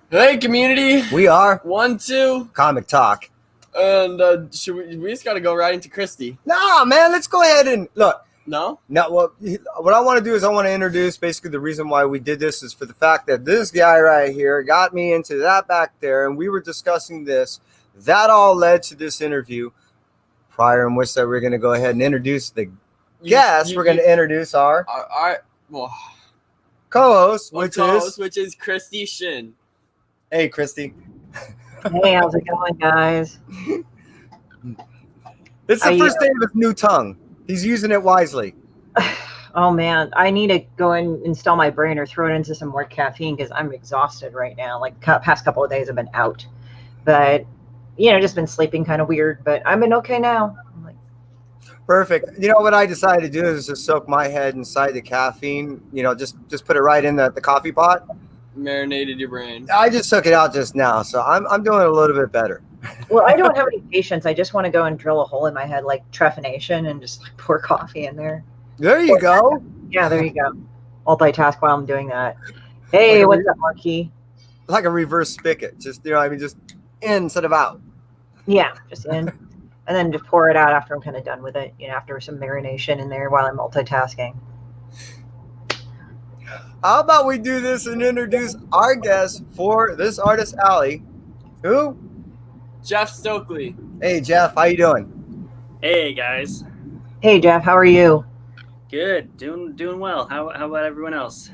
Hey, community. We are 1, 2 Comic Talk. And we just got to go right into Christie. Nah, man, let's go ahead and look. No? What I want to do is I want to introduce basically the reason why we did this is for the fact that this guy right here got me into that back there, and we were discussing this. That all led to this interview prior in which that we're going to go ahead and introduce the guest. We're going to introduce our co-host, which is Christie Shinn. Hey, Christie. Hey, how's it going, guys? It's the first day of his new tongue. He's using it wisely. Oh, man. I need to go and install my brain or throw it into some more caffeine because I'm exhausted right now. Like, past couple of days I've been out. But, just been sleeping kind of weird. But I'm in okay now. Perfect. You know what I decided to do is just soak my head inside the caffeine. Just put it right in the coffee pot. Marinated your brain. I just took it out just now, so I'm doing a little bit better. Well, I don't have any patience. I just want to go and drill a hole in my head like trephination and just pour coffee in there. There you go. Yeah, there you go. Multitask while I'm doing that. Hey, what's up, Marquis? Like a reverse spigot. Just just in instead of out. Yeah, just in. And then just pour it out after I'm kind of done with it, after some marination in there while I'm multitasking. How about we do this and introduce our guest for this Artist Alley? Who? Jeff Stokely. Hey, Jeff. How you doing? Hey, guys. Hey, Jeff. How are you? Good. Doing well. How about everyone else?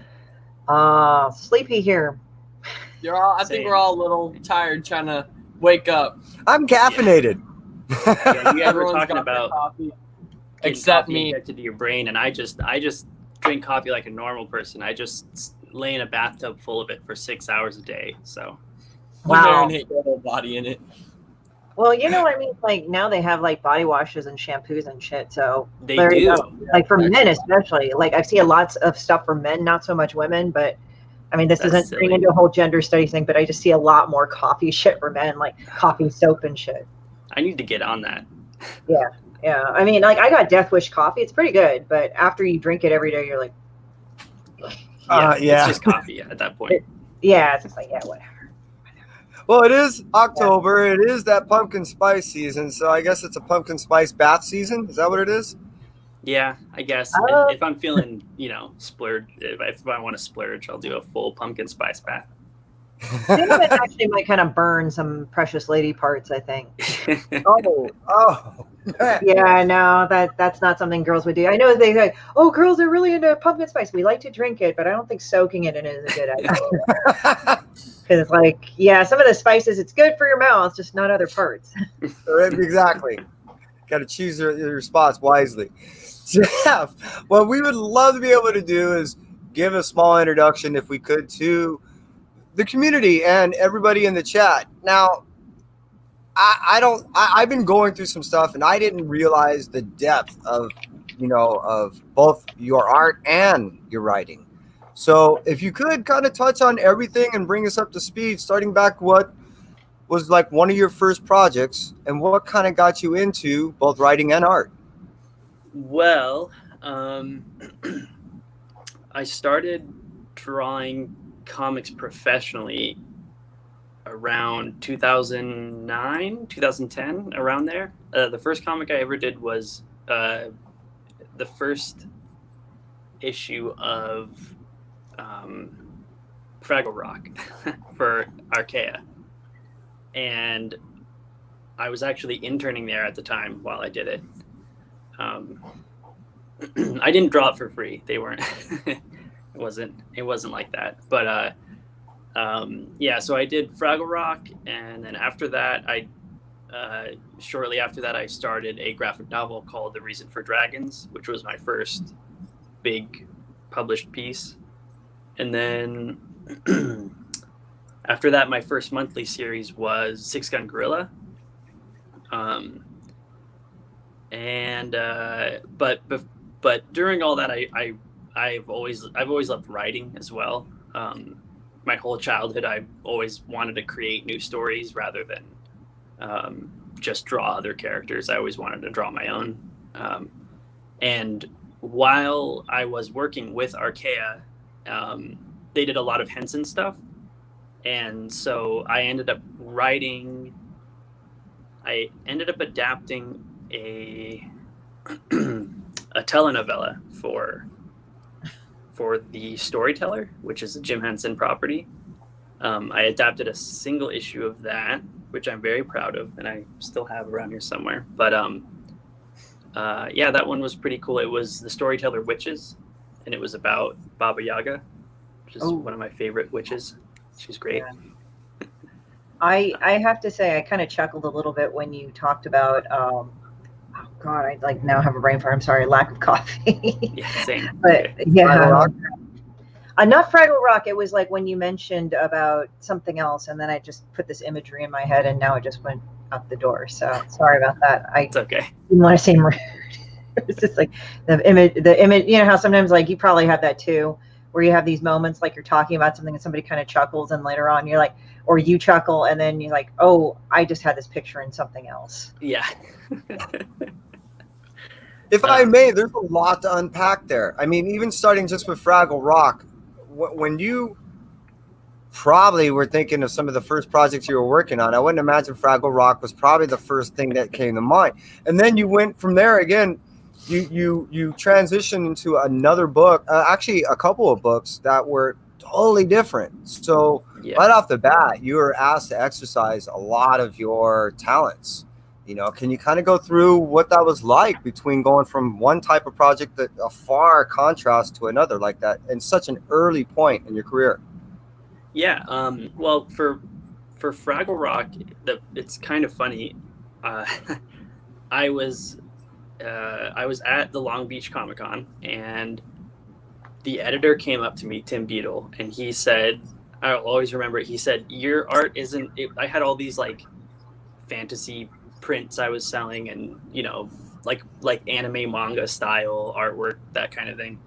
Sleepy here. I think we're all a little tired trying to wake up. I'm caffeinated. Yeah, you guys were talking about coffee. Except coffee me. injected to your brain, and I just drink coffee like a normal person. I just lay in a bathtub full of it for 6 hours a day. So, wow, you marinate your whole body in it. Well, I mean, like now they have like body washes and shampoos and shit. So they do. Like for men, especially. Like I've seen lots of stuff for men, not so much women. But I mean, this isn't turning into a whole gender study thing. But I just see a lot more coffee shit for men, like coffee soap and shit. I need to get on that. Yeah. Yeah, I mean, like I got Death Wish coffee. It's pretty good, but after you drink it every day, you're like, yeah. It's just coffee at that point. It's just like, yeah, whatever. Well, it is October. Yeah. It is that pumpkin spice season, so I guess it's a pumpkin spice bath season. Is that what it is? Yeah, I guess. If I'm feeling, splurge, if I want to splurge, I'll do a full pumpkin spice bath. It actually might kind of burn some precious lady parts, I think. Oh. Yeah, no, that's not something girls would do. I know they say, oh, girls are really into pumpkin spice. We like to drink it, but I don't think soaking it in it is a good idea. Because it's like, some of the spices, it's good for your mouth, just not other parts. Exactly. Got to choose your spots wisely. Jeff, what we would love to be able to do is give a small introduction, if we could, to the community and everybody in the chat. Now, I've been going through some stuff, and I didn't realize the depth of both your art and your writing. So if you could kind of touch on everything and bring us up to speed, starting back what was like one of your first projects and what kind of got you into both writing and art. Well, I started drawing comics professionally around 2009, 2010, around there. The first comic I ever did was the first issue of Fraggle Rock for Archaea. And I was actually interning there at the time while I did it. I didn't draw it for free. They weren't. It wasn't like that. But so I did Fraggle Rock, and then after that, shortly after that, I started a graphic novel called The Reason for Dragons, which was my first big published piece. And then after that, my first monthly series was Six Gun Gorilla. But during all that, I've always loved writing as well. My whole childhood, I've always wanted to create new stories rather than just draw other characters. I always wanted to draw my own. And while I was working with Archaea, they did a lot of Henson stuff. And so I ended up adapting a telenovela for the Storyteller, which is a Jim Henson property. I adapted a single issue of that, which I'm very proud of, and I still have around here somewhere. But yeah, that one was pretty cool. It was the Storyteller Witches, and it was about Baba Yaga, which is one of my favorite witches. She's great. Yeah. I have to say, I kind of chuckled a little bit when you talked about, oh God, I like now have a brain fart. I'm sorry, lack of coffee. Yeah, same. But Okay. yeah, not Fraggle Rock. It was like when you mentioned about something else, and then I just put this imagery in my head, and now it just went out the door. So sorry about that. It's okay. Didn't want to seem rude. It was just like the image. You know how sometimes like you probably have that too, where you have these moments like you're talking about something and somebody kind of chuckles, and later on you're like, or you chuckle, and then you're like, oh, I just had this picture in something else. Yeah. If I may, there's a lot to unpack there. I mean, even starting just with Fraggle Rock, when you probably were thinking of some of the first projects you were working on, I wouldn't imagine Fraggle Rock was probably the first thing that came to mind. And then you went from there again. You transitioned into another book, actually a couple of books that were totally different. So right off the bat, you were asked to exercise a lot of your talents. You know, can you kind of go through what that was like between going from one type of project that a far contrast to another like that in such an early point in your career? Yeah. Well, for Fraggle Rock, it's kind of funny. I was at the Long Beach Comic-Con, and the editor came up to me, Tim Beadle, and he said, I'll always remember it. He said, "Your art isn't." I had all these like fantasy prints I was selling, and you know, like anime manga style artwork, that kind of thing.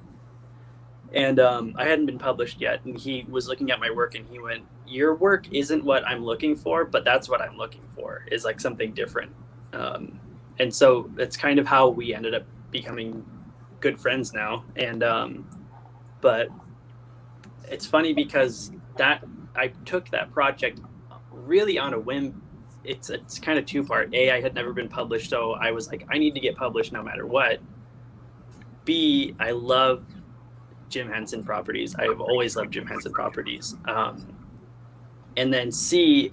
And I hadn't been published yet, and he was looking at my work, and he went, "Your work isn't what I'm looking for, but that's what I'm looking for, is like something different." And so that's kind of how we ended up becoming good friends now. And but it's funny because that I took that project really on a whim. It's kind of two-part. A, I had never been published, so I was like, I need to get published no matter what. B, I love Jim Henson properties. I've always loved Jim Henson properties. And then C,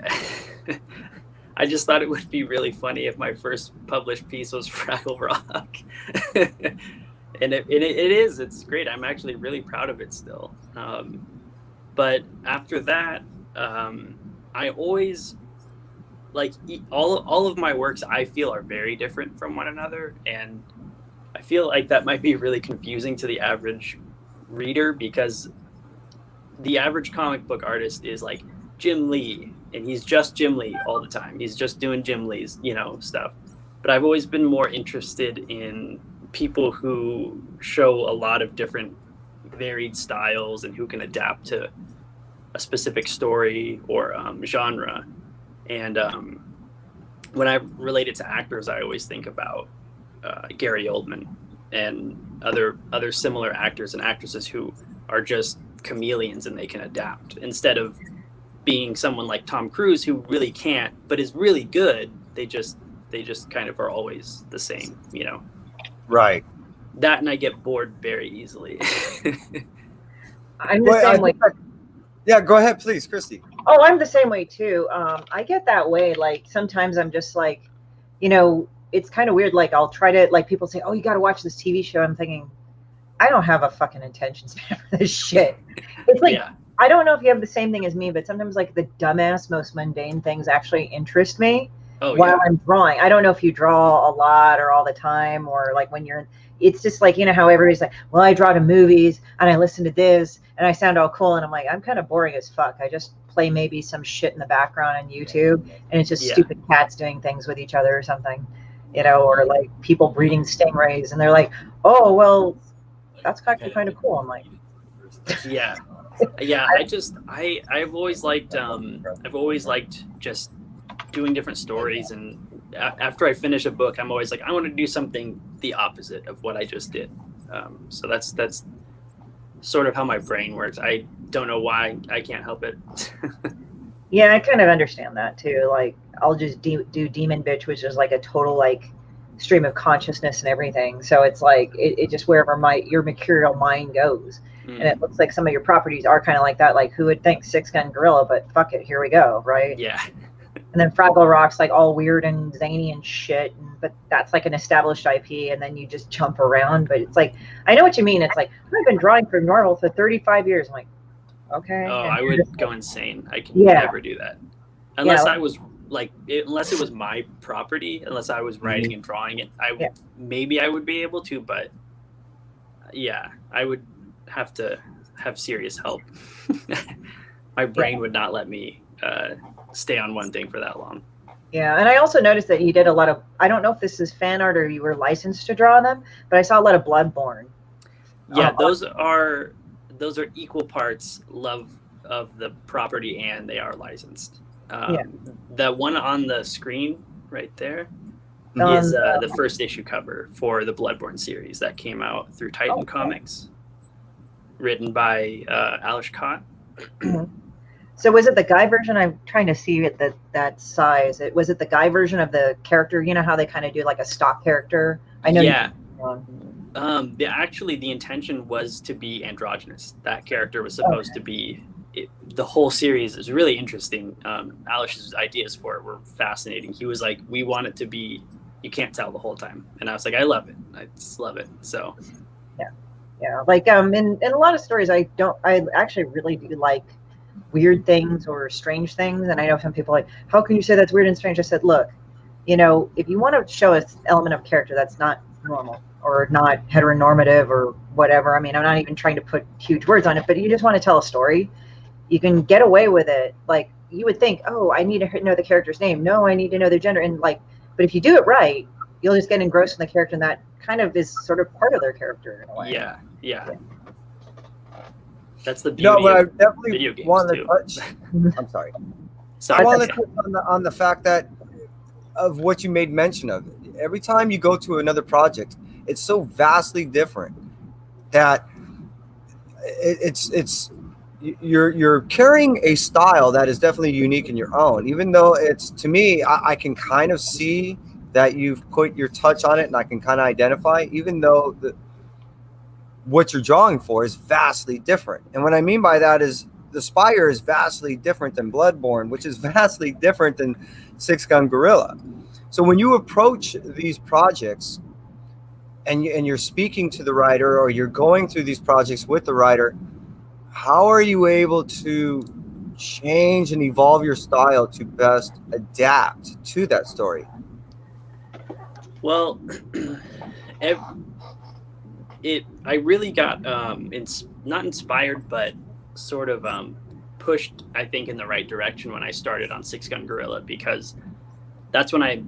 I just thought it would be really funny if my first published piece was Fraggle Rock. And it is. It's great. I'm actually really proud of it still. But after that, I always... like all of my works I feel are very different from one another, and I feel like that might be really confusing to the average reader, because the average comic book artist is like Jim Lee, and he's just Jim Lee all the time. He's just doing Jim Lee's, stuff. But I've always been more interested in people who show a lot of different varied styles and who can adapt to a specific story or genre. And when I relate it to actors, I always think about Gary Oldman and other similar actors and actresses who are just chameleons and they can adapt, instead of being someone like Tom Cruise who really can't but is really good. They just kind of are always the same, Right. That, and I get bored very easily. I'm the same way. Yeah, go ahead, please, Christie. Oh, I'm the same way too. I get that way. Like sometimes I'm just like, it's kind of weird. Like I'll try to, like, people say, "Oh, you got to watch this TV show." I'm thinking, I don't have a fucking attention span for this shit. It's like, I don't know if you have the same thing as me, but sometimes like the dumbass, most mundane things actually interest me while I'm drawing. I don't know if you draw a lot or all the time, or like when you're, it's just like, how everybody's like, well, I draw to movies and I listen to this and I sound all cool. And I'm like, I'm kind of boring as fuck. I just play maybe some shit in the background on YouTube, and it's just stupid cats doing things with each other or something, or like people breeding stingrays, and they're like, oh, well, that's actually kind of cool. I'm like, I've always liked just doing different stories and after I finish a book, I'm always like, I want to do something the opposite of what I just did. So that's sort of how my brain works. I don't know why. I can't help it. Yeah, I kind of understand that too. Like, I'll just do Demon Bitch, which is like a total like stream of consciousness and everything. So it's like it just wherever your mercurial mind goes. And it looks like some of your properties are kind of like that. Like, who would think Six Gun Gorilla? But fuck it, here we go, right? Yeah. And then Fraggle Rock's like all weird and zany and shit, but that's like an established IP, and then you just jump around. But it's like, I know what you mean. It's like, I've been drawing for Marvel for 35 years. I'm like, okay. Oh, and I would just, go insane. I can Yeah. never do that. Unless Yeah. I was like, unless it was my property, unless I was writing and drawing it, maybe I would be able to, but yeah, I would have to have serious help. My brain would not let me stay on one thing for that long. Yeah, and I also noticed that you did a lot of, I don't know if this is fan art or you were licensed to draw them, but I saw a lot of Bloodborne. Yeah, those are equal parts love of the property and they are licensed. The one on the screen right there is the first issue cover for the Bloodborne series that came out through Titan Comics, written by Alish Kott. So was it the guy version? I'm trying to see it that size. Was it the guy version of the character? You know how they kind of do like a stock character? I know. Yeah. Actually, the intention was to be androgynous. That character was supposed to be. The whole series is really interesting. Alish's ideas for it were fascinating. He was like, "We want it to be. You can't tell the whole time," and I was like, "I love it. I just love it." So. Yeah. Like in a lot of stories, I actually really do like weird things or strange things. And I know some people are like, how can you say that's weird and strange? I said, look, if you want to show an element of character that's not normal or not heteronormative or whatever, I mean, I'm not even trying to put huge words on it, but you just want to tell a story, you can get away with it. Like, you would think, oh, I need to know the character's name. No, I need to know their gender. And like, but if you do it right, you'll just get engrossed in the character, and that kind of is sort of part of their character in a way. Yeah. That's the beauty but I of definitely video games want to too. touch. I'm sorry. So I want to touch on the fact that of what you made mention of. Every time you go to another project, it's so vastly different that it's you're carrying a style that is definitely unique in your own. Even though it's, to me, I can kind of see that you've put your touch on it, and I can kind of identify, even though what you're drawing for is vastly different. And what I mean by that is the Spire is vastly different than Bloodborne, which is vastly different than Six Gun Gorilla. So when you approach these projects and you're speaking to the writer, or you're going through these projects with the writer, how are you able to change and evolve your style to best adapt to that story? Well, I really got not inspired, but sort of pushed, I think, in the right direction when I started on Six Gun Gorilla, because that's when I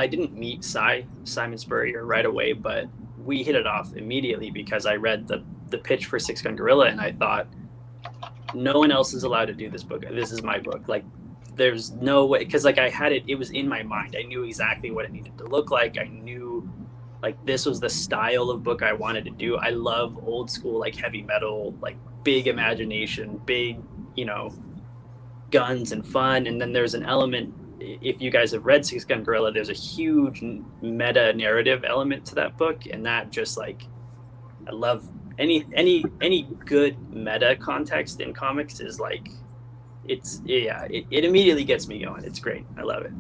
didn't meet Simon Spurrier right away, but we hit it off immediately because I read the pitch for Six Gun Gorilla, and I thought, no one else is allowed to do this book. This is my book. Like, there's no way, because like I had it was in my mind. I knew exactly what it needed to look like. I knew like this was the style of book I wanted to do. I love old school, like heavy metal, like big imagination, big, guns and fun. And then there's an element, if you guys have read Six Gun Gorilla, there's a huge meta narrative element to that book. And that just like, I love any good meta context in comics is like, it immediately gets me going. It's great. I love it.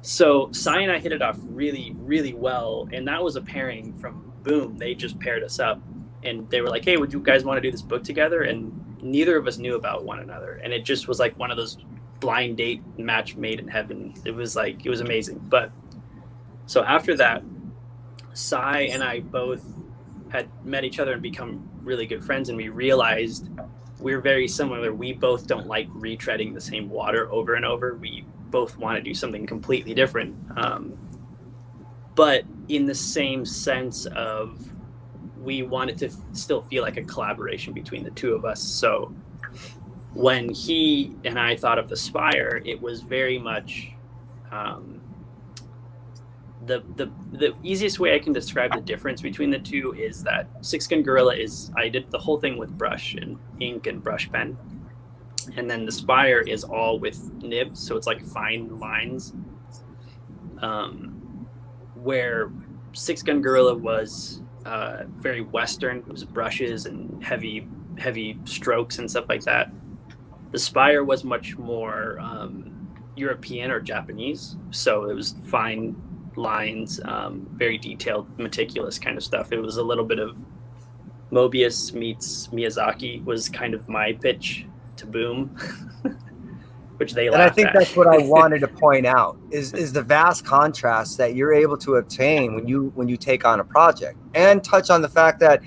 So Cy and I hit it off really, really well. And that was a pairing from Boom. They just paired us up and they were like, hey, would you guys want to do this book together? And neither of us knew about one another. And it just was like one of those blind date match made in heaven. It was amazing. But so after that, Cy and I both had met each other and become really good friends. And we realized we're very similar. We both don't like retreading the same water over and over. We both want to do something completely different. But in the same sense of, we want it to still feel like a collaboration between the two of us. So when he and I thought of the Spire, it was very much the easiest way I can describe the difference between the two is that Six Gun Gorilla I did the whole thing with brush and ink and brush pen, and then the Spire is all with nibs, so it's like fine lines. Where Six Gun Gorilla was very Western, it was brushes and heavy strokes and stuff like that. The Spire was much more European or Japanese, so it was fine lines, very detailed, meticulous kind of stuff. It was a little bit of Mobius meets Miyazaki was kind of my pitch to Boom, which they laughed and I think at. that's what I wanted to point out is the vast contrast that you're able to obtain when you take on a project, and touch on the fact that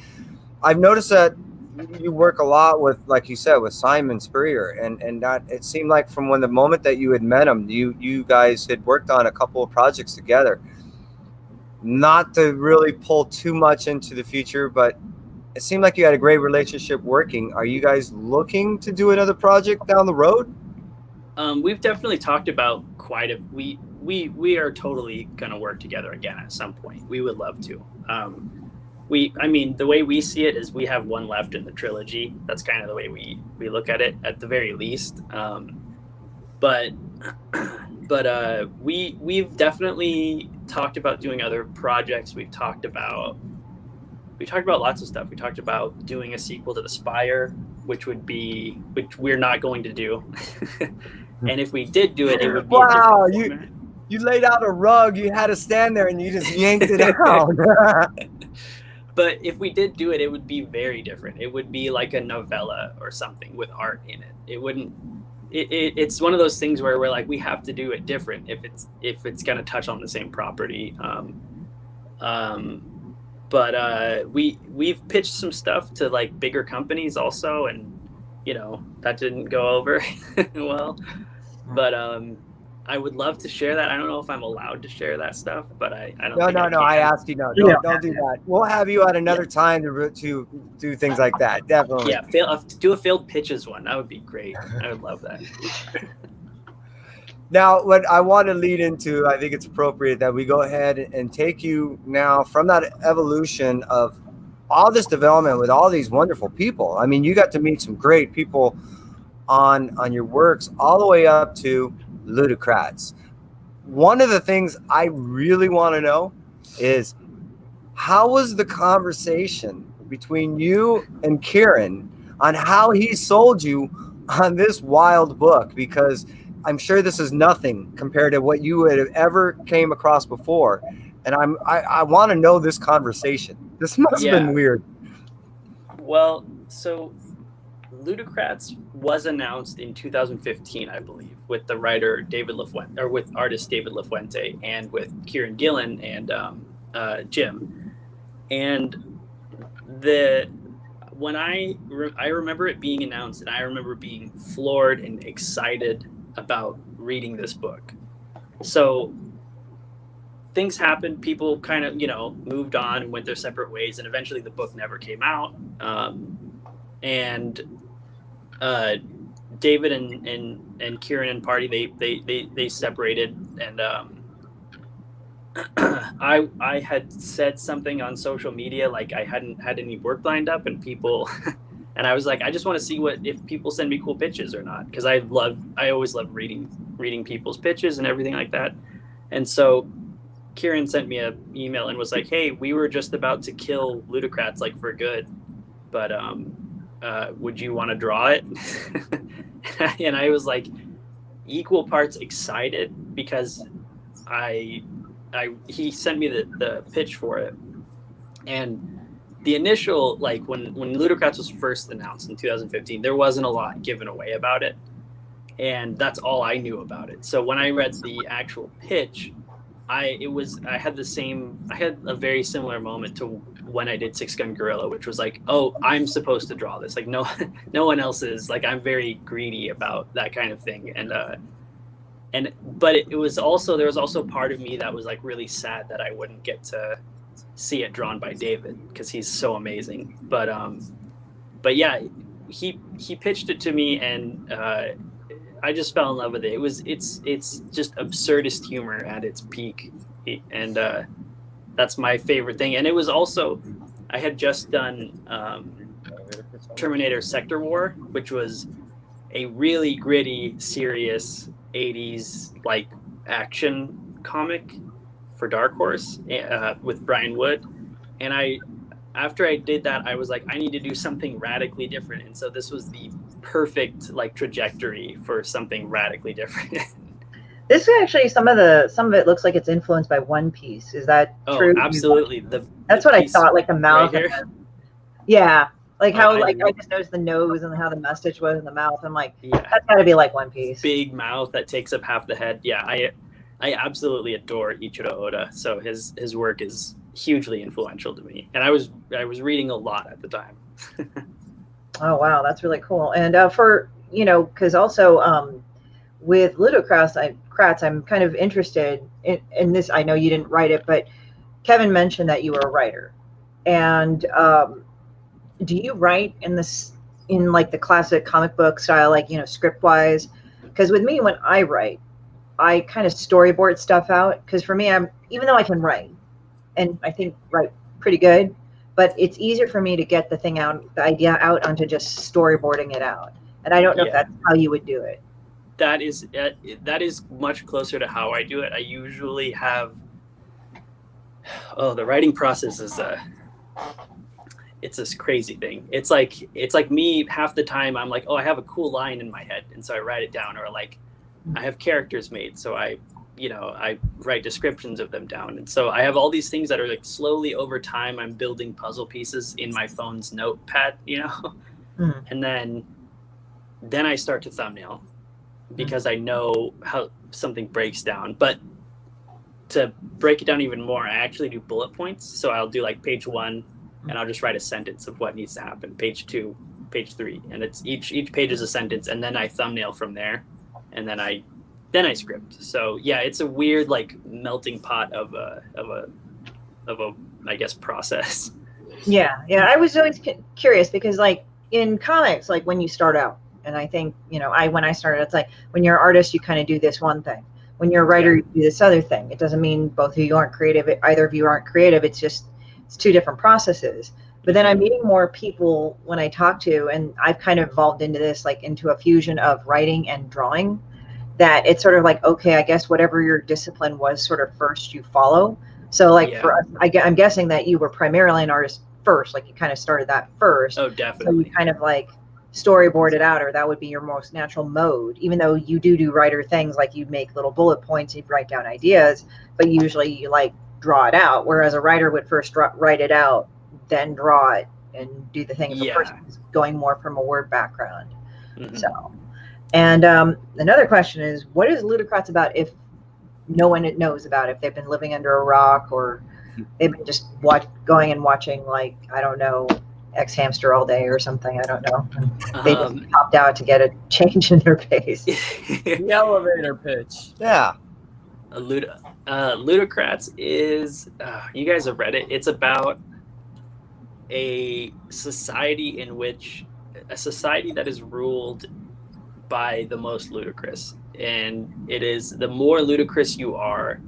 I've noticed that you work a lot with, like you said, with Simon Spurrier, and that it seemed like from the moment that you had met him, you guys had worked on a couple of projects together. Not to really pull too much into the future, but it seemed like you had a great relationship working. Are you guys looking to do another project down the road? We've definitely talked about we are totally going to work together again at some point. We would love to. I mean, the way we see it is we have one left in the trilogy. That's kind of the way we look at it, at the very least. But we've definitely talked about doing other projects. We've talked about lots of stuff. We talked about doing a sequel to The Spire, which we're not going to do. And if we did do it, it would be wow, a different format. You laid out a rug. You had to stand there and you just yanked it out. But if we did do it, it would be very different. It would be like a novella or something with art in it. It wouldn't. It's one of those things where we're like, we have to do it different if it's going to touch on the same property. But we've pitched some stuff to like bigger companies also, and that didn't go over well. But I would love to share that. I don't know if I'm allowed to share that stuff, but I don't. No. I asked you. Don't do that. We'll have you at another time to do things like that. Definitely. Yeah, do a failed pitches one. That would be great. I would love that. Now, what I want to lead into, I think it's appropriate that we go ahead and take you now from that evolution of all this development with all these wonderful people. I mean, you got to meet some great people on your works all the way up to Ludocrats. One of the things I really want to know is, how was the conversation between you and Kieran on how he sold you on this wild book? Because I'm sure this is nothing compared to what you would have ever came across before. And I want to know this conversation. This must have been weird. Well, so Ludocrats was announced in 2015, I believe, with the writer David LaFuente, or with artist David LaFuente, and with Kieran Gillen and Jim. And when I remember it being announced, and I remember being floored and excited about reading this book. So things happened. People kind of, moved on and went their separate ways, and eventually the book never came out. And David and Kieran and Party, they separated, and I had said something on social media like I hadn't had any work lined up, and people and I was like, I just want to see if people send me cool pitches or not, because I always love reading people's pitches and everything like that. And so Kieran sent me an email and was like, hey, we were just about to kill Ludocrats like for good, but would you want to draw it? And I was like, equal parts excited, because he sent me the pitch for it. And the initial, like when Ludocrats was first announced in 2015, there wasn't a lot given away about it, and that's all I knew about it. So when I read the actual pitch, I had a very similar moment to when I did Six Gun Gorilla, which was like, oh, I'm supposed to draw this. Like no one else is. Like, I'm very greedy about that kind of thing. But there was also part of me that was like really sad that I wouldn't get to see it drawn by David, because he's so amazing. But yeah, he pitched it to me, and I just fell in love with it. It's just absurdist humor at its peak, and that's my favorite thing. And it was also, I had just done Terminator Sector War, which was a really gritty, serious 80s like action comic for Dark Horse with Brian Wood. And after I did that, I was like, I need to do something radically different. And so this was the perfect like trajectory for something radically different. This is actually some of it looks like it's influenced by One Piece. Is that true? Oh, absolutely. That's what I thought, like the mouth. Right yeah. Like how I just noticed the nose and how the mustache was in the mouth. I'm like, that's gotta be like One Piece. Big mouth that takes up half the head. Yeah, I absolutely adore Ichiro Oda. So his work is hugely influential to me. And I was reading a lot at the time. Oh wow, that's really cool. And for because also with Ludocrats, I'm kind of interested in this. I know you didn't write it, but Kevin mentioned that you were a writer. And do you write in like the classic comic book style, like script wise? Because with me, when I write, I kind of storyboard stuff out. Because for me, even though I can write, and I think write pretty good, but it's easier for me to get the idea out onto just storyboarding it out. And I don't know if that's how you would do it. That is much closer to how I do it. I usually have the writing process is it's this crazy thing. It's like me half the time I'm like, oh, I have a cool line in my head, and so I write it down, or like I have characters made, so I write descriptions of them down. And so I have all these things that are like slowly over time I'm building puzzle pieces in my phone's notepad, and then I start to thumbnail because I know how something breaks down. But to break it down even more, I actually do bullet points. So I'll do like page 1 and I'll just write a sentence of what needs to happen. Page 2, page 3, and it's each page is a sentence, and then I thumbnail from there, and then I script. So yeah, it's a weird like melting pot of a I guess process. Yeah. I was always curious because like in comics, like when you start out, and I think when I started, it's like when you're an artist, you kind of do this one thing. When you're a writer, you do this other thing. It doesn't mean both of you aren't creative. Either of you aren't creative. It's two different processes. But then I'm meeting more people when I talk to, and I've kind of evolved into this, like into a fusion of writing and drawing, that it's sort of like, okay, I guess whatever your discipline was sort of first you follow. So like for us, I'm guessing that you were primarily an artist first, like you kind of started that first. Oh, definitely. So you kind of like storyboard it out, or that would be your most natural mode, even though you do writer things, like you make little bullet points, you'd write down ideas, but usually you like draw it out, whereas a writer would first write it out, then draw it and do the thing. The person is going more from a word background. So, and another question is, what is Ludocrats about if no one knows about it? If they've been living under a rock, or they've been just going and watching, like, I don't know, X Hamster all day or something, I don't know. They just popped out to get a change in their pace. The elevator pitch. Yeah. Ludocrats is, you guys have read it. It's about a society that is ruled by the most ludicrous. And it is, the more ludicrous you are,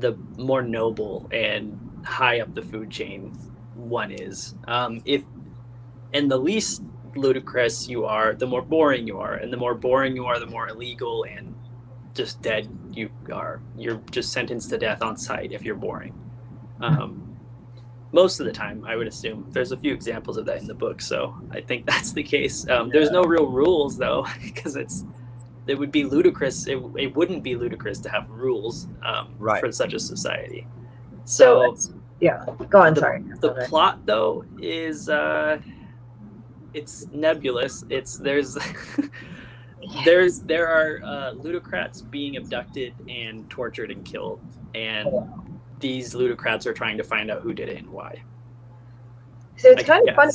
the more noble and high up the food chain one is. And the least ludicrous you are, the more boring you are. And the more boring you are, the more illegal and just dead you are. You're just sentenced to death on sight if you're boring. Most of the time, I would assume. There's a few examples of that in the book, so I think that's the case. There's no real rules, though, because it would be ludicrous. It wouldn't be ludicrous to have rules for such a society. So go on. Sorry. The plot, though, is it's nebulous. There are ludocrats being abducted and tortured and killed, and these ludocrats are trying to find out who did it and why. So it's kind of fun.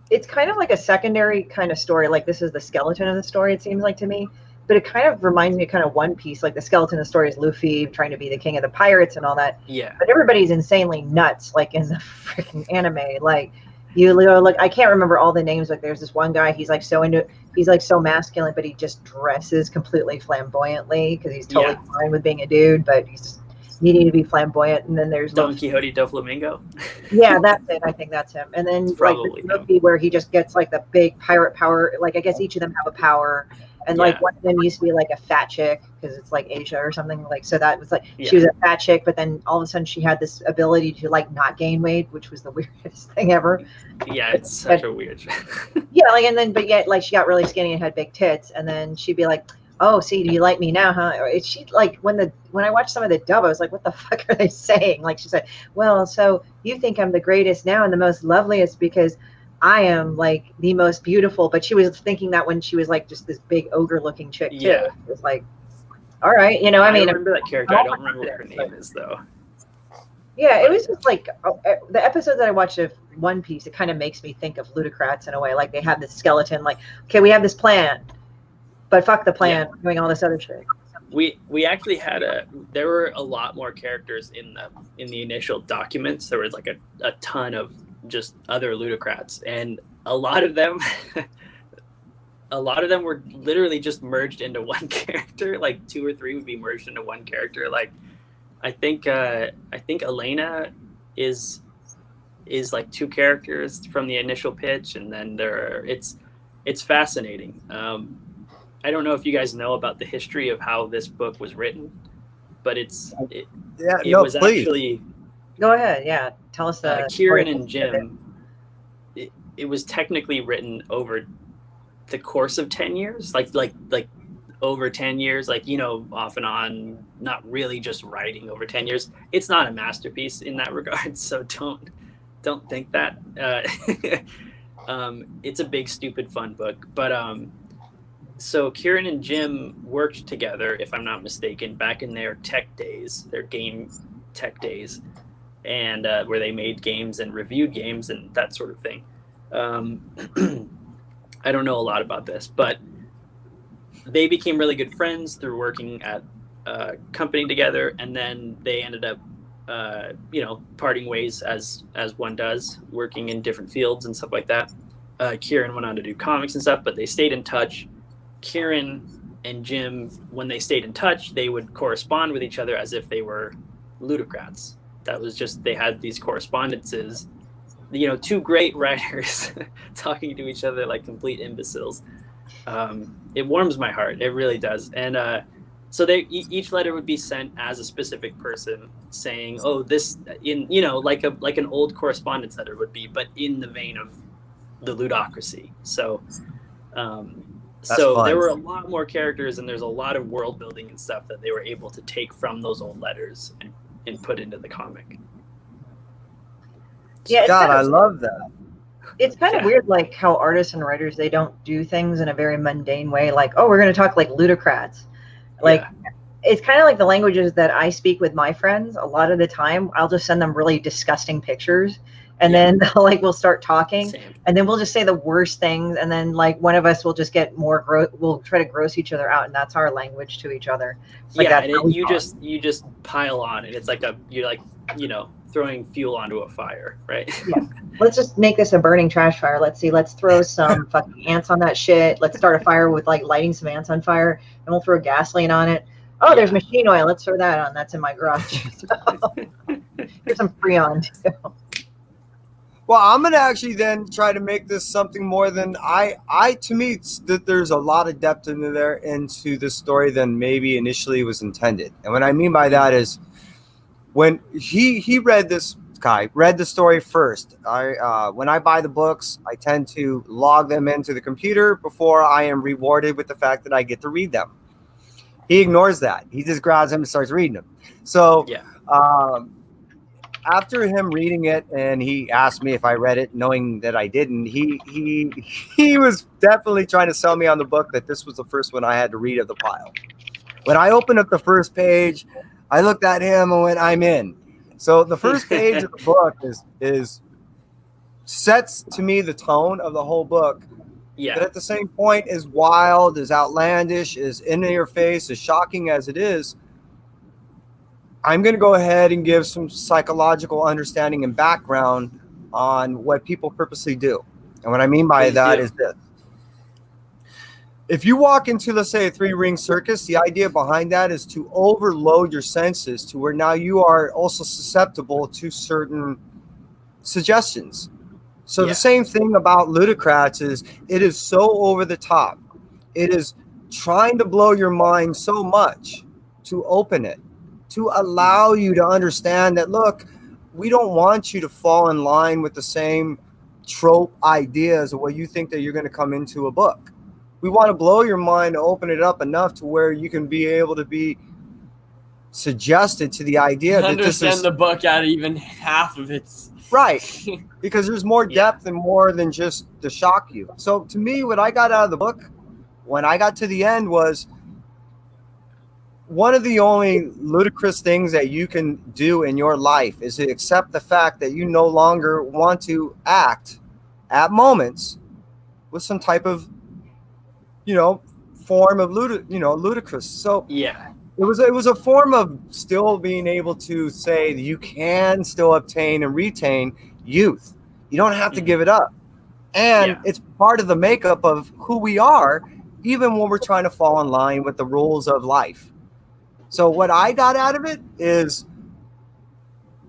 It's kind of like a secondary kind of story. Like, this is the skeleton of the story, it seems like to me. But it kind of reminds me of kind of One Piece. Like, the skeleton of the story is Luffy trying to be the king of the pirates and all that. Yeah. But everybody's insanely nuts, like in the freaking anime. Like, You look, I can't remember all the names. Like there's this one guy, he's like so masculine, but he just dresses completely flamboyantly because he's totally fine with being a dude, but he's just needing to be flamboyant. And then there's Don Quixote do Flamingo. Yeah, that's it. I think that's him. And then like the movie where he just gets like the big pirate power. Like I guess each of them have a power. And like one of them used to be like a fat chick because it's like Asia or something. Like so that was like she was a fat chick, but then all of a sudden she had this ability to like not gain weight, which was the weirdest thing ever. Yeah, it's such a weird. Yeah, like and then but yet like she got really skinny and had big tits, and then she'd be like, "Oh, see, do you like me now, huh?" Or she like when I watched some of the dub, I was like, "What the fuck are they saying?" Like she said, "Well, so you think I'm the greatest now and the most loveliest because I am like the most beautiful," but she was thinking that when she was like just this big ogre-looking chick too. Yeah. It was like, all right, you know. I mean, remember that character. I don't remember what her name is though. Yeah, it was just like the episodes that I watched of One Piece. It kind of makes me think of Ludocrats in a way. Like they have this skeleton. Like, okay, we have this plan, but fuck the plan. We're doing all this other shit. We actually had there were a lot more characters in the initial documents. There was like a ton of just other Ludocrats, and a lot of them were literally just merged into one character. Like 2 or 3 would be merged into one character. Like I think Elena is like 2 characters from the initial pitch, and then it's fascinating. I don't know if you guys know about the history of how this book was written, but it was actually. Go ahead, yeah. Tell us the Kieran and Jim. It was technically written over the course of 10 years, like over 10 years, like, you know, off and on, not really just writing over 10 years. It's not a masterpiece in that regard, so don't think that. It's a big, stupid, fun book, but so Kieran and Jim worked together, if I'm not mistaken, back in their tech days, their game tech days, and where they made games and reviewed games and that sort of thing. I don't know a lot about this, but they became really good friends through working at a company together, and then they ended up, parting ways as one does, working in different fields and stuff like that. Kieran went on to do comics and stuff, but they stayed in touch. Kieran and Jim, when they stayed in touch, they would correspond with each other as if they were Ludocrats. That was just, they had these correspondences, 2 great writers talking to each other like complete imbeciles. It warms my heart. It really does. And so each letter would be sent as a specific person saying, "Oh, this," like an old correspondence letter would be, but in the vein of the Ludocracy. So there were a lot more characters, and there's a lot of world building and stuff that they were able to take from those old letters and put into the comic. Yeah, God, I love that. It's kind of weird, like how artists and writers, they don't do things in a very mundane way. Like, oh, we're going to talk like Ludocrats. Like, it's kind of like the languages that I speak with my friends. A lot of the time, I'll just send them really disgusting pictures, and then we'll start talking, and then we'll just say the worst things, and then like one of us will just get more we'll try to gross each other out, and that's our language to each other. Like and you just pile on, and it's like you're throwing fuel onto a fire, right? Yeah. Let's just make this a burning trash fire. Let's throw some fucking ants on that shit. Let's start a fire with like lighting some ants on fire, and we'll throw gasoline on it. Oh, there's machine oil. Let's throw that on. That's in my garage. Here's some Freon too. Well, I'm going to actually then try to make this something more than to me, it's that there's a lot of depth into this story than maybe initially was intended. And what I mean by that is when he read the story first. When I buy the books, I tend to log them into the computer before I am rewarded with the fact that I get to read them. He ignores that. He just grabs them and starts reading them. So after him reading it, and he asked me if I read it, knowing that I didn't, he was definitely trying to sell me on the book that this was the first one I had to read of the pile. When I opened up the first page, I looked at him and went, "I'm in." So the first page of the book is sets to me the tone of the whole book. Yeah. But at the same point, as wild, as outlandish, as in your face, as shocking as it is, I'm going to go ahead and give some psychological understanding and background on what people purposely do. And what I mean by that is this. If you walk into, let's say, a 3-ring circus, the idea behind that is to overload your senses to where now you are also susceptible to certain suggestions. So the same thing about Ludocrats is it is so over the top. It is trying to blow your mind so much to open it, to allow you to understand that, look, we don't want you to fall in line with the same trope ideas of what you think that you're going to come into a book. We want to blow your mind to open it up enough to where you can be able to be suggested to the idea that understand this is the book at even half of its right, because there's more depth and more than just to shock you. So to me, what I got out of the book when I got to the end was one of the only ludicrous things that you can do in your life is to accept the fact that you no longer want to act at moments with some type of, form of ludicrous. So it was a form of still being able to say that you can still obtain and retain youth. You don't have to give it up. And it's part of the makeup of who we are, even when we're trying to fall in line with the rules of life. So what I got out of it is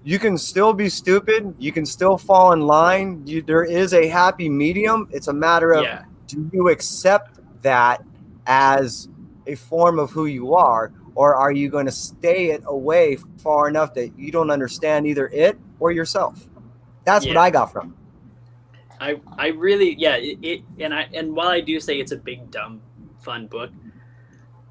you can still be stupid. You can still fall in line. There is a happy medium. It's a matter of do you accept that as a form of who you are, or are you going to stay it away far enough that you don't understand either it or yourself? That's what I got from it. I really and while I do say it's a big, dumb, fun book,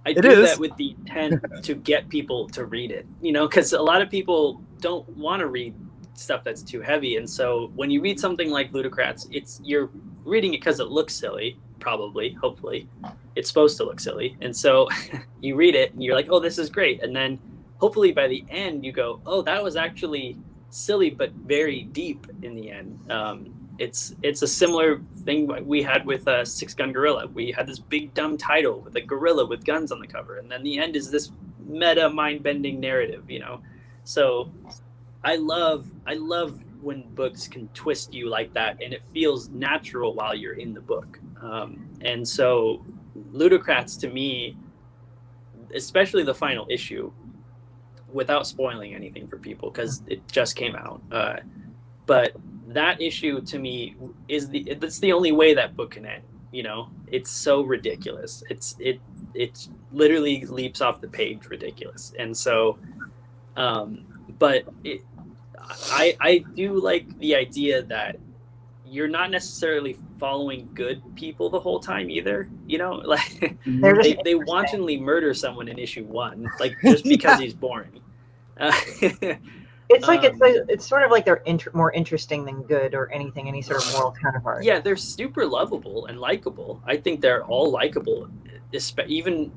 I do that with the intent to get people to read it, because a lot of people don't want to read stuff that's too heavy. And so when you read something like Ludocrats, you're reading it because it looks silly, probably, hopefully. It's supposed to look silly. And so you read it and you're like, oh, this is great. And then hopefully by the end you go, oh, that was actually silly, but very deep in the end. It's a similar thing we had with Six Gun Gorilla. We had this big dumb title with a gorilla with guns on the cover, and then the end is this meta mind-bending narrative, So I love when books can twist you like that, and it feels natural while you're in the book. And so Ludocrats, to me, especially the final issue, without spoiling anything for people because it just came out, but that issue to me that's the only way that book can end. It's so ridiculous. It literally leaps off the page ridiculous. And so, but I do like the idea that you're not necessarily following good people the whole time either. Like they wantonly murder someone in issue 1, like just because he's boring. It's like it's sort of like they're more interesting than good or any sort of moral counterpart. Yeah, they're super lovable and likable. I think they're all likable. Even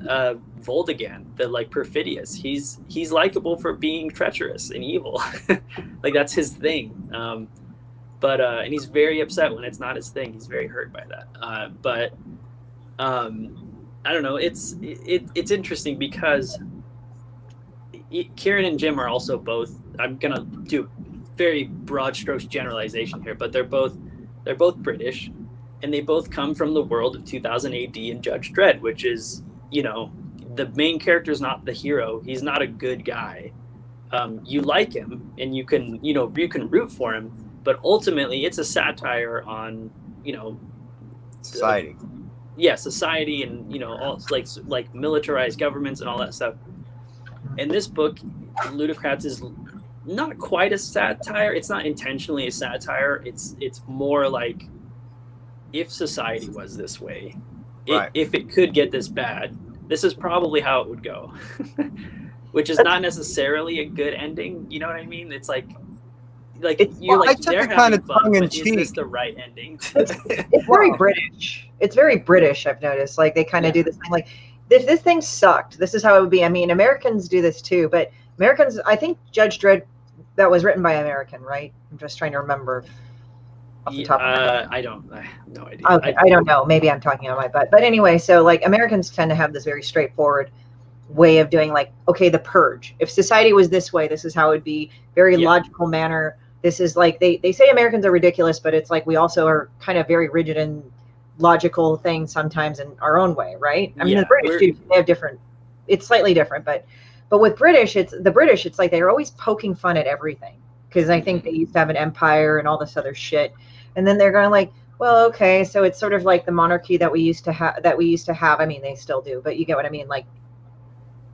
Voldegan, the Perfidious, he's likable for being treacherous and evil. Like that's his thing. But and he's very upset when it's not his thing. He's very hurt by that. But I don't know. It's interesting because Kieran and Jim are also both. I'm gonna do very broad strokes generalization here, but they're both British, and they both come from the world of 2000 AD and Judge Dredd, which is, the main character is not the hero. He's not a good guy. You like him, and you can root for him, but ultimately it's a satire on, society. Society, and all like militarized governments and all that stuff. And this book, Ludocrats, is not quite a satire. It's not intentionally a satire. It's more like if society was this way, if it could get this bad, this is probably how it would go. Which is not necessarily a good ending. You know what I mean? It's like you're like they're having fun, but is this the right ending? It's very British. It's very British. I've noticed. Like they kind of do this thing. Like this thing sucked. This is how it would be. I mean, Americans do this too, but Americans. I think Judge Dredd, that was written by an American, right? I'm just trying to remember. Off the top of my head. I have no idea. Okay, I don't know. Maybe I'm talking on my butt. But anyway, so like Americans tend to have this very straightforward way of doing, like, okay, the purge. If society was this way, this is how it would be. Very logical manner this is like, they say Americans are ridiculous, but it's like we also are kind of very rigid and logical things sometimes in our own way, right? I mean, the British do, they have different, it's slightly different, but with British, it's like they're always poking fun at everything, because I think they used to have an empire and all this other shit, and then they're going like, well, okay, so it's sort of like the monarchy that we used to have. I mean, they still do, but you get what I mean, like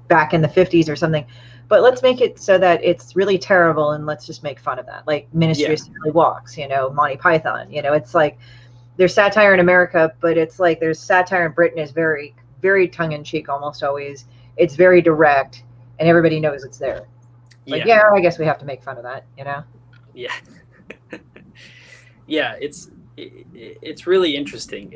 back in the 50s or something. But let's make it so that it's really terrible, and let's just make fun of that, like Ministry of Silly Walks, Monty Python. It's like there's satire in America, but it's like there's satire in Britain is very, very tongue in cheek, almost always. It's very direct, and everybody knows it's there. Like, I guess we have to make fun of that, Yeah. Yeah, it's really interesting.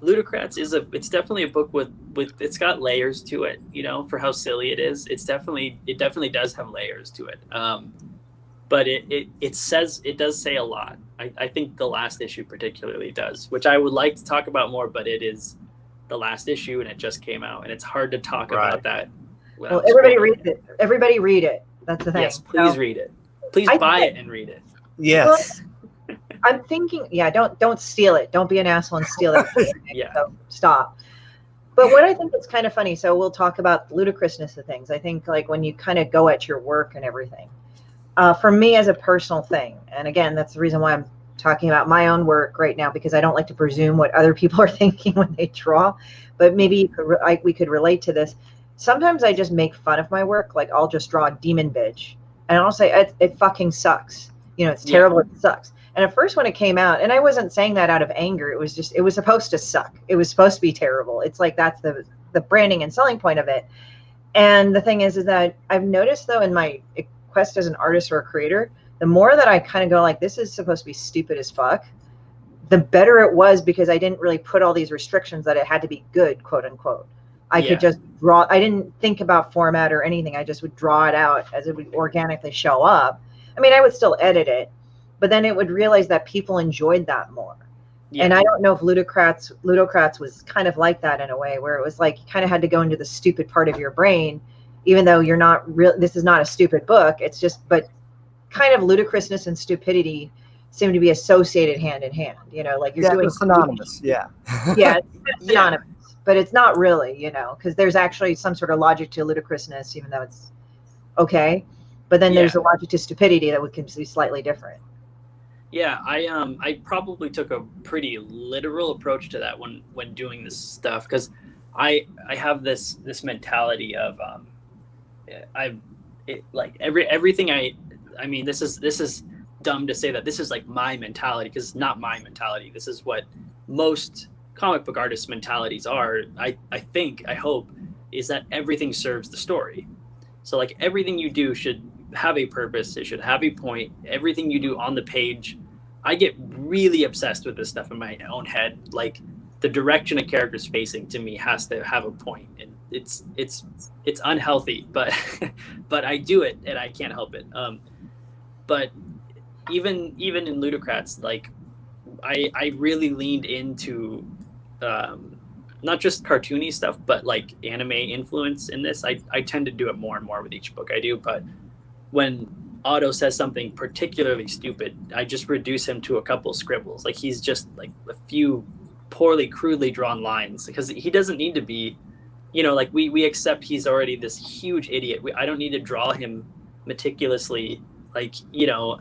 Ludocrats it's definitely a book with it's got layers to it, for how silly it is. It definitely does have layers to it. But it does say a lot. I think the last issue particularly does, which I would like to talk about more, but it is the last issue and it just came out, and it's hard to talk about that. Well, everybody read it. Everybody read it. That's the thing. Yes, please read it. Please buy it and read it. Yes. Well, I'm thinking, don't steal it. Don't be an asshole and steal it. So stop. But what I think is kind of funny, so we'll talk about the ludicrousness of things. I think like when you kind of go at your work and everything, for me as a personal thing, and again, that's the reason why I'm talking about my own work right now, because I don't like to presume what other people are thinking when they draw, but maybe we could relate to this. Sometimes I just make fun of my work. Like I'll just draw a demon bitch and I'll say, it fucking sucks. It's terrible. It sucks. And at first when it came out, and I wasn't saying that out of anger, it was supposed to suck. It was supposed to be terrible. It's like, that's the branding and selling point of it. And the thing is that I've noticed though, in my quest as an artist or a creator, the more that I kind of go like, this is supposed to be stupid as fuck, the better it was, because I didn't really put all these restrictions that it had to be good, quote unquote. I could just draw. I didn't think about format or anything. I just would draw it out as it would organically show up. I mean, I would still edit it, but then it would realize that people enjoyed that more. Yeah. And I don't know if Ludocrats was kind of like that in a way, where it was like you kind of had to go into the stupid part of your brain, even though you're not real. This is not a stupid book. It's just, but kind of ludicrousness and stupidity seem to be associated hand in hand. Like you're doing synonymous. Yeah. Yeah, it's synonymous. But it's not really, because there's actually some sort of logic to ludicrousness, even though it's okay. But then there's a logic to stupidity that can be slightly different. Yeah, I probably took a pretty literal approach to that when doing this stuff, because I have this mentality of everything I mean, this is dumb to say that this is like my mentality, because it's not my mentality. This is what most comic book artists' mentalities are. I hope is that everything serves the story. So like everything you do should have a purpose. It should have a point. Everything you do on the page, I get really obsessed with this stuff in my own head. Like the direction a character's facing to me has to have a point, and it's unhealthy, but but I do it and I can't help it. But even in Ludocrats, like I really leaned into not just cartoony stuff, but like anime influence in this. I tend to do it more and more with each book I do. But when Otto says something particularly stupid, I just reduce him to a couple scribbles. Like he's just like a few poorly, crudely drawn lines, because he doesn't need to be, like we accept he's already this huge idiot. I don't need to draw him meticulously, like,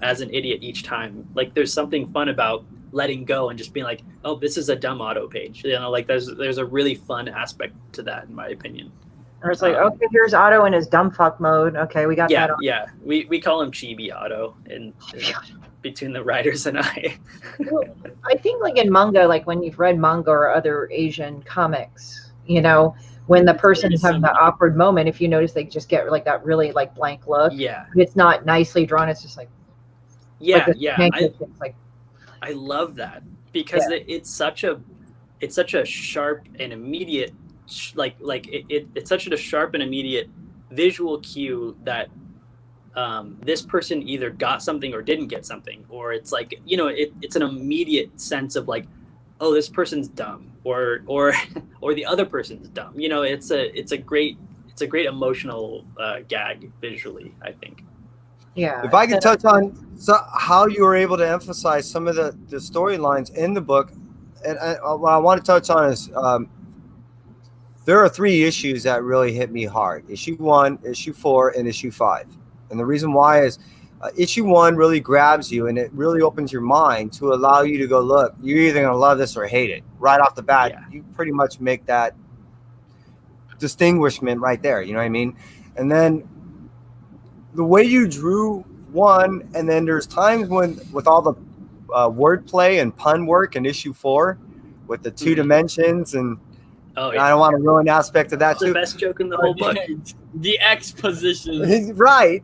as an idiot each time. Like there's something fun about letting go and just being like, oh, this is a dumb Otto page. Like there's a really fun aspect to that, in my opinion. Or it's like, okay, here's Otto in his dumb fuck mode. Okay, we got that on. Yeah, we call him Chibi Otto in between the writers and I. Well, I think like in manga, like when you've read manga or other Asian comics, when the person is having that awkward moment, if you notice, they just get like that really like blank look. Yeah. It's not nicely drawn. It's just like, I love that, because it's such a sharp and immediate, it's such a sharp and immediate visual cue that this person either got something or didn't get something, or it's like, it's an immediate sense of like, oh, this person's dumb, or the other person's dumb. It's a great emotional gag visually, I think. Yeah. If I could touch on how you were able to emphasize some of the storylines in the book, and what I want to touch on is there are 3 issues that really hit me hard: issue 1, issue 4, and issue 5. And the reason why is issue 1 really grabs you and it really opens your mind to allow you to go, look, you're either going to love this or hate it. Right off the bat, you pretty much make that distinguishment right there. You know what I mean? And then the way you drew 1, and then there's times when with all the wordplay and pun work in issue 4 with the 2 dimensions and I don't want to ruin aspect of that too. The best joke in the whole book. The exposition. Right.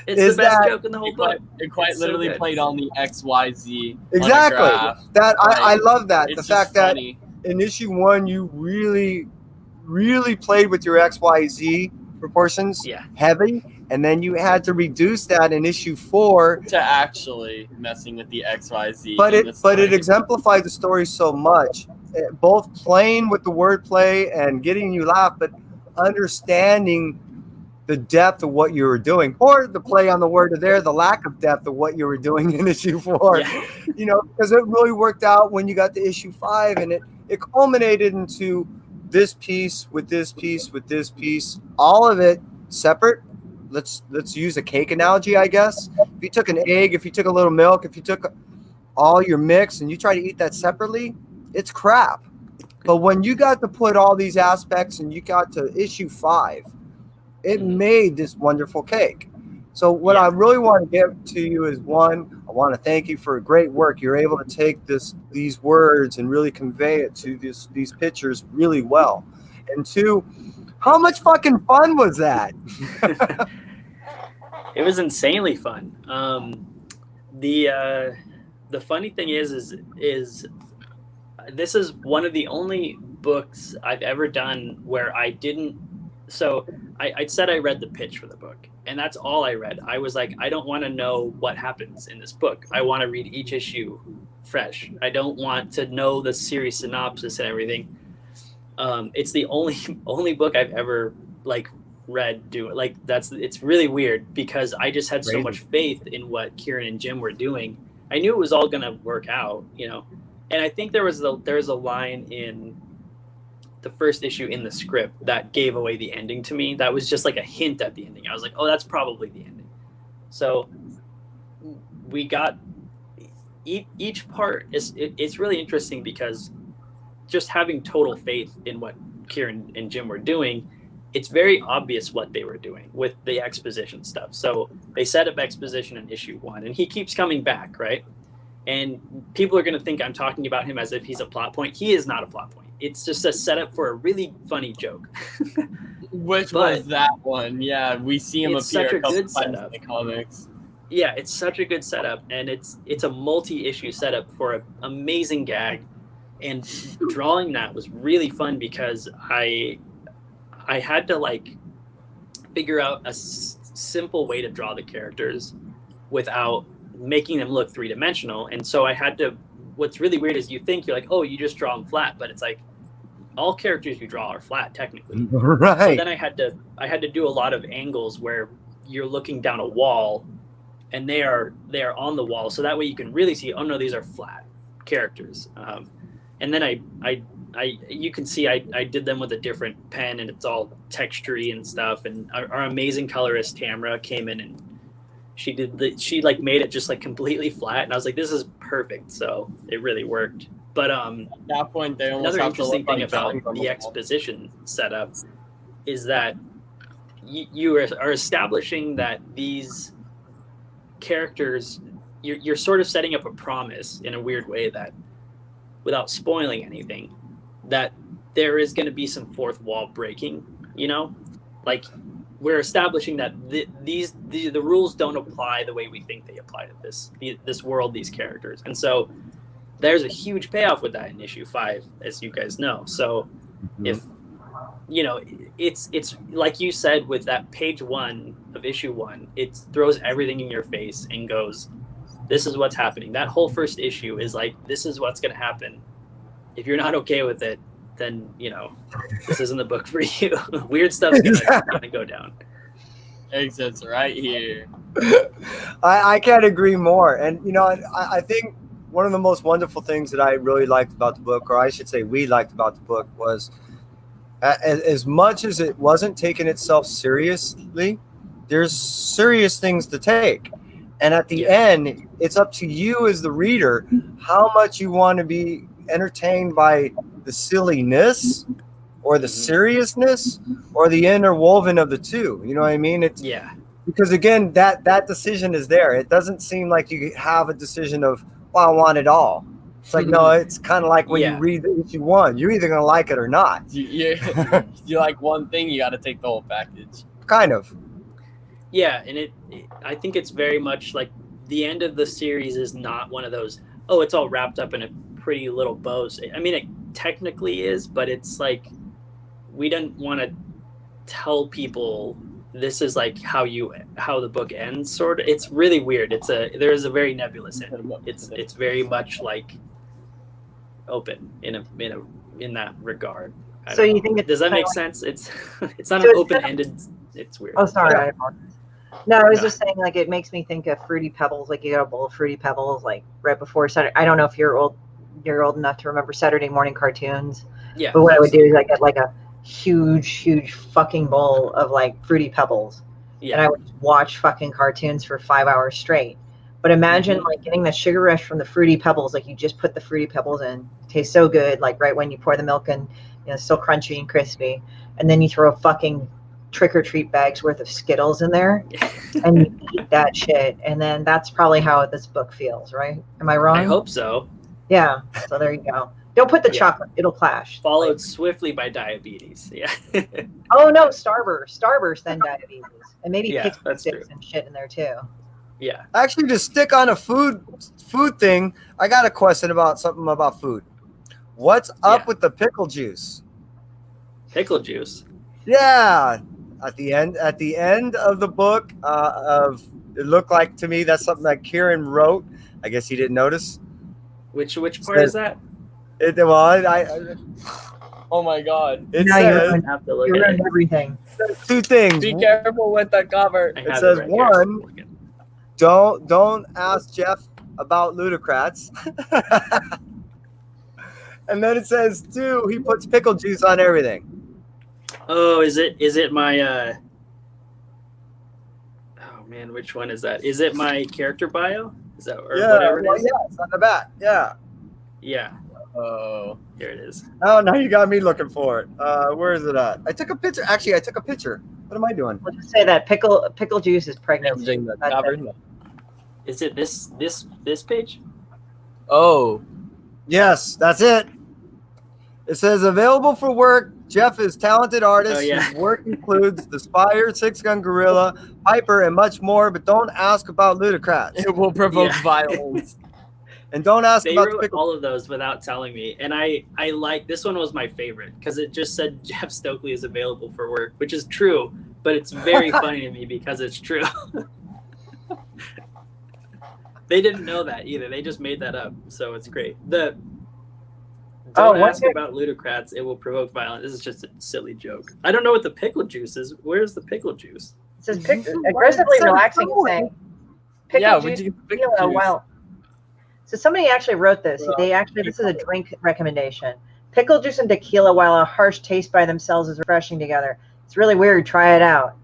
It's the best joke in the whole book. It quite literally played on the XYZ. Exactly. That I love that. It's the fact that in issue 1 you really played with your XYZ proportions heavy, and then you had to reduce that in issue 4 to actually messing with the XYZ. But it exemplified the story so much, both playing with the wordplay and getting you laugh, but understanding the depth of what you were doing, or the play on the word of there, the lack of depth of what you were doing in issue 4. You know, because it really worked out when you got to issue 5, and it culminated into this piece with this piece with this piece, all of it separate. Let's use a cake analogy, I guess. If you took an egg, if you took a little milk, if you took all your mix and you try to eat that separately, it's crap. But when you got to put all these aspects and you got to issue 5, it made this wonderful cake. So what I really want to give to you is, 1, I want to thank you for great work. You're able to take these words and really convey it to these pictures really well. And 2, how much fucking fun was that? It was insanely fun. The funny thing is this is one of the only books I've ever done where I didn't. So I said I read the pitch for the book, and that's all I read. I was like, I don't want to know what happens in this book. I want to read each issue fresh. I don't want to know the series synopsis and everything. It's the only book I've ever read it's really weird because I just had so much faith in what Kieran and Jim were doing. I knew it was all going to work out, you know. And I think there's a line in the first issue in the script that gave away the ending to me. That was just like a hint at the ending. I was like, oh, that's probably the ending. So we got each part it's really interesting because just having total faith in what Kieran and Jim were doing, it's very obvious what they were doing with the exposition stuff. So they set up exposition in issue 1, and he keeps coming back, right? And people are going to think I'm talking about him as if he's a plot point. He is not a plot point. It's just a setup for a really funny joke. Which was that one? Yeah, we see him appear a couple times in the comics. Yeah, it's such a good setup, and it's a multi-issue setup for an amazing gag. And drawing that was really fun because I had to figure out a simple way to draw the characters without making them look 3-dimensional. And so I had to, what's really weird is you're like, oh, you just draw them flat, but it's like all characters you draw are flat technically. Right. So then I had to do a lot of angles where you're looking down a wall and they are on the wall. So that way you can really see, oh no, these are flat characters. And then you can see I did them with a different pen, and it's all textury and stuff. And our amazing colorist Tamra came in and she made it just completely flat, and I was like, this is perfect. So it really worked. But at that point, they almost another have to interesting look thing about the exposition setup is that you are establishing that these characters, you're sort of setting up a promise in a weird way that, without spoiling anything, that there is going to be some fourth wall breaking, you know? We're establishing that the rules don't apply the way we think they apply to this world, these characters. And so there's a huge payoff with that in issue 5, as you guys know. So if, you know, it's like you said with that page 1 of issue 1, it throws everything in your face and goes, this is what's happening. That whole first issue is this is what's going to happen. If you're not okay with it, then, you know, this isn't the book for you. Weird stuff's going to go down. Exits right here. I can't agree more. And, you know, I think one of the most wonderful things that I really liked about the book, or I should say we liked about the book, was as much as it wasn't taking itself seriously, there's serious things to take. And at the end, it's up to you as the reader how much you want to be entertained by the silliness or the seriousness or the interwoven of the two. You know what I mean? It's because again, that decision is there. It doesn't seem like you have a decision of, well, I want it all. It's like, no, it's kind of like when you read issue 1, you're either going to like it or not. You like one thing, you got to take the whole package. Kind of. Yeah, and I think it's very much like the end of the series is not one of those, oh, it's all wrapped up in a pretty little bow. I mean, it technically is, but it's like we didn't want to tell people this is like how the book ends, sort of. It's really weird. There's a very nebulous end. It's very much like open in that regard. So you think does that make sense? It's not an open-ended. It's weird. Oh, sorry. I apologize. No, I was just saying, like, it makes me think of Fruity Pebbles. Like, you got a bowl of Fruity Pebbles, like, right before Saturday. I don't know if you're old enough to remember Saturday morning cartoons. Yeah. But what I would do is I get, like, a huge fucking bowl of, like, Fruity Pebbles. Yeah. And I would watch fucking cartoons for 5 hours straight. But imagine, like, getting the sugar rush from the Fruity Pebbles. Like, you just put the Fruity Pebbles in. It tastes so good, like, right when you pour the milk in, you know, still crunchy and crispy. And then you throw fucking trick-or-treat bags worth of Skittles in there and you eat that shit, and then that's probably how this book feels, right? Am I wrong? I hope so. Yeah, so there you go. Don't put the chocolate, it'll clash. Followed swiftly by diabetes. Yeah. Oh no, Starburst then diabetes, and maybe pixie sticks and shit in there too. Yeah. Actually, to stick on a food thing, I got a question about something about food. What's up with the pickle juice? Pickle juice? Yeah. At the end of the book, it looked like to me that's something that Kieran wrote. I guess he didn't notice. Which part is that? Oh my God! It says you ruined everything. Two things. Be careful with the cover. It says one, don't ask Jeff about Ludocrats. And then it says 2, he puts pickle juice on everything. Oh, is it my oh man, which one is that? Is it my character bio? Is that or whatever it is? Yeah, it's on the back. Yeah. Yeah. Oh, here it is. Oh, now you got me looking for it. Where is it at? I took a picture. Actually, I took a picture. What am I doing? Let's just say that pickle juice is pregnant. Is it this page? Oh. Yes, that's it. It says available for work. Jeff is talented artist. His work includes The Spire, 6-Gun Gorilla, Piper, and much more. But don't ask about Ludocrats. It will provoke violence. And don't ask they about wrote all of those without telling me. And I like this one was my favorite because it just said Jeff Stokely is available for work, which is true. But it's very funny to me because it's true. They didn't know that either. They just made that up. So it's great. Don't ask about Ludocrats. It will provoke violence. This is just a silly joke. I don't know what the pickle juice is. Where's the pickle juice? It says aggressively relaxing thing. Pickle juice. Well, so somebody actually wrote this. This is a drink recommendation. Pickle juice and tequila, while a harsh taste by themselves, is refreshing together. It's really weird. Try it out.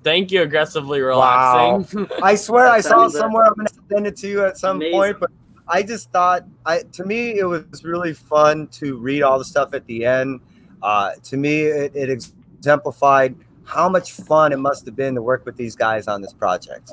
Thank you, aggressively relaxing. Wow. I swear I saw somewhere. I'm going to send it to you at some point, but I just thought, to me, it was really fun to read all the stuff at the end. To me, it exemplified how much fun it must have been to work with these guys on this project.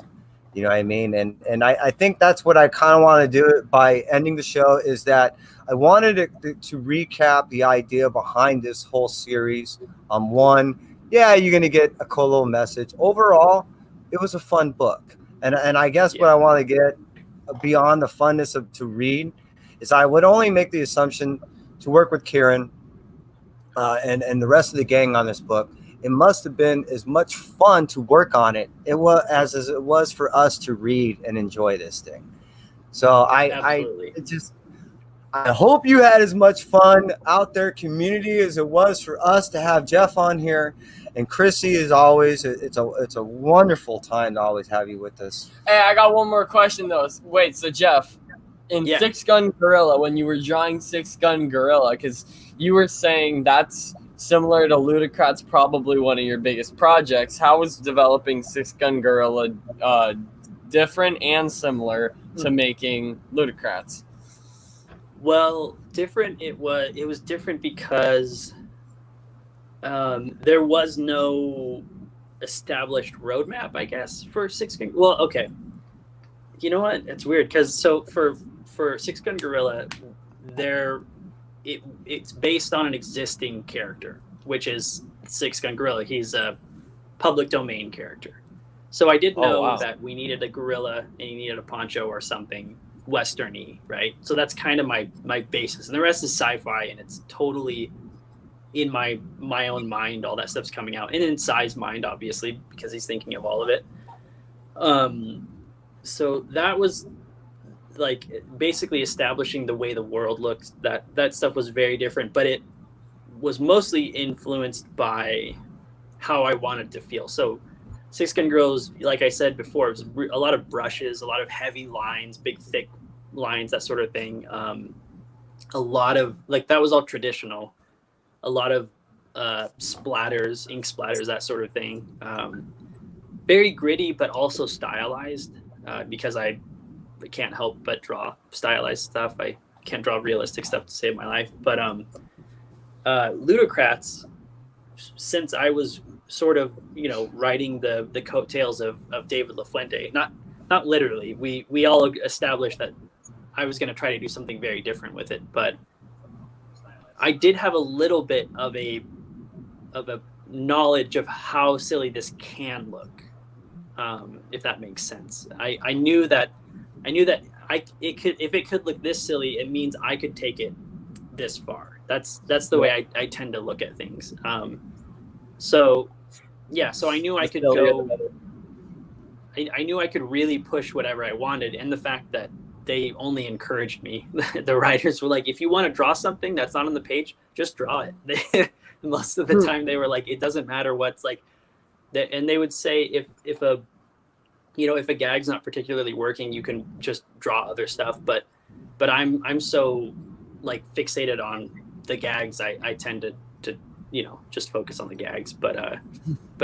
You know what I mean? And I think that's what I kind of want to do by ending the show, is that I wanted to recap the idea behind this whole series. One, you're going to get a cool little message. Overall, it was a fun book. And I guess what I want to get beyond the funness to read is I would only make the assumption to work with Kieran and the rest of the gang on this book. It must have been as much fun to work on it as it was for us to read and enjoy this thing. So I hope you had as much fun out there, community, as it was for us to have Jeff on here. And Christie, as always, it's a wonderful time to always have you with us. Hey, I got one more question though. Wait, so Jeff, in Six Gun Gorilla, when you were drawing Six Gun Gorilla, because you were saying that's similar to Ludocrats, probably one of your biggest projects. How was developing Six Gun Gorilla different and similar to making Ludocrats? Well, different. It was different because there was no established roadmap, I guess, for Six Gun. Well, okay. You know what? It's weird because for Six Gun Gorilla, it's based on an existing character, which is Six Gun Gorilla. He's a public domain character. So I did know that we needed a gorilla and he needed a poncho or something Western-y, right? So that's kind of my basis. And the rest is sci-fi, and it's totally in my own mind. All that stuff's coming out. And in Sai's mind, obviously, because he's thinking of all of it. So that was like basically establishing the way the world looks. That stuff was very different, but it was mostly influenced by how I wanted to feel. So Six Gun Girls, like I said before, it was a lot of brushes, a lot of heavy lines, big thick lines, that sort of thing. A lot of that was all traditional. A lot of splatters, ink splatters, that sort of thing. Very gritty, but also stylized, because I can't help but draw stylized stuff. I can't draw realistic stuff to save my life. But Ludocrats, since I was sort of, writing the coattails of David LaFuente, not literally. We all established that I was going to try to do something very different with it, but I did have a little bit of a knowledge of how silly this can look, if that makes sense. I knew that it could, if it could look this silly, it means I could take it this far. That's the way I tend to look at things. So I knew I could go. I knew I could really push whatever I wanted, and the fact that they only encouraged me. The writers were like, if you want to draw something that's not on the page, just draw it. Most of the time they were like, it doesn't matter what's like, and they would say if a gag's not particularly working, you can just draw other stuff. But I'm so like fixated on the gags, I tend to just focus on the gags. But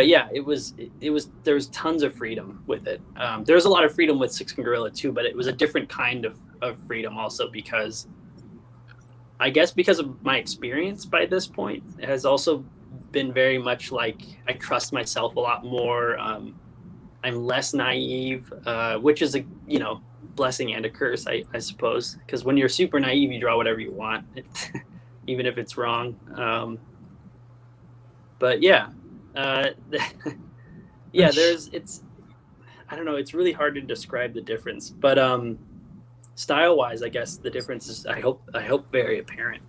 yeah, it was there was tons of freedom with it. There was a lot of freedom with Six Gun Gorilla too, but it was a different kind of freedom also, because I guess because of my experience by this point has also been very much like I trust myself a lot more. I'm less naive, which is a blessing and a curse, I suppose, because when you're super naive, you draw whatever you want, even if it's wrong. But yeah, I don't know, it's really hard to describe the difference, but style wise, I guess the difference is I hope very apparent.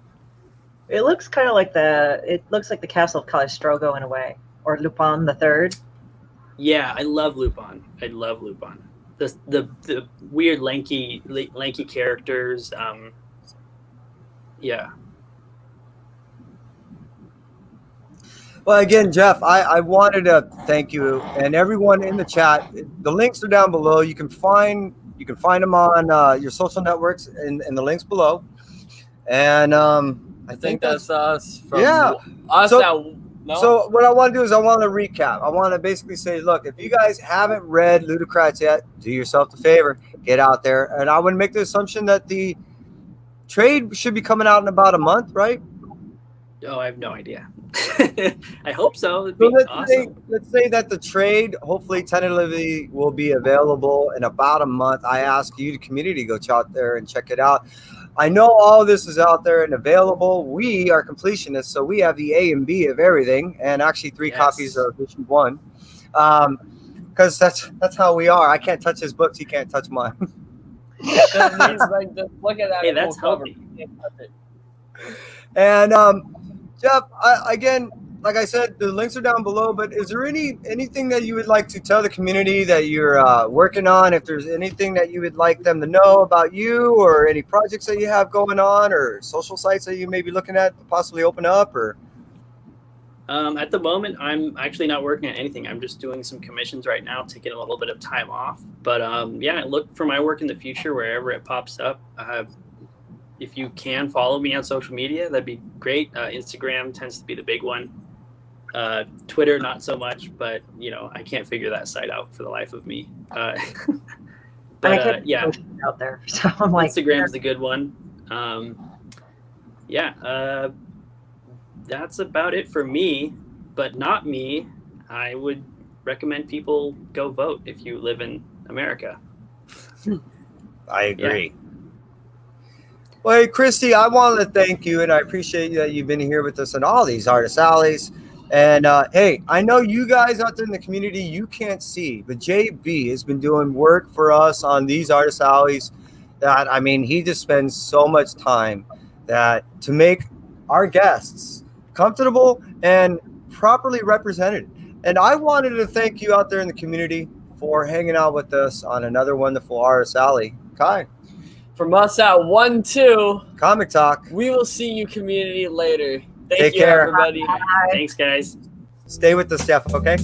It looks kind of like the Castle of Cagliostro in a way, or Lupin the Third. Yeah, I love Lupin. The weird lanky characters. Yeah. Well, again, Jeff, I wanted to thank you and everyone in the chat. The links are down below. You can find them on your social networks in the links below. And I think that's us. So what I want to do is I want to recap. I want to basically say, look, if you guys haven't read Ludocrats yet, do yourself a favor, get out there. And I would make the assumption that the trade should be coming out in about a month, right? Oh, I have no idea. I hope so. It'd be awesome. Let's say that the trade hopefully tentatively will be available in about a month. I ask you, the community, to go out there and check it out. I know all this is out there and available. We are completionists, so we have the A and B of everything, and actually 3 copies of issue 1, because that's how we are. I can't touch his books; he can't touch mine. Look at that. Hey, that's healthy. And Jeff, again, like I said, the links are down below, but is there anything that you would like to tell the community that you're working on? If there's anything that you would like them to know about you, or any projects that you have going on, or social sites that you may be looking at to possibly open up, or? At the moment, I'm actually not working on anything. I'm just doing some commissions right now, taking a little bit of time off. But yeah, look for my work in the future wherever it pops up. If you can follow me on social media, that'd be great. Instagram tends to be the big one. Twitter, not so much, but you know, I can't figure that site out for the life of me. But yeah, out there. So I'm like, Instagram's the good one. Yeah. That's about it for me, but not me. I would recommend people go vote if you live in America. I agree. Yeah. Well, hey, Christie, I wanted to thank you, and I appreciate that you've been here with us on all these Artist Alleys. And hey, I know you guys out there in the community, you can't see, but JB has been doing work for us on these Artist Alleys that, I mean, he just spends so much time that to make our guests comfortable and properly represented. And I wanted to thank you out there in the community for hanging out with us on another wonderful Artist Alley. Kai. From us at 1-2 Comic Talk. We will see you, community, later. Thank Take you, care. everybody. Bye. Thanks, guys. Stay with us, Jeff, okay?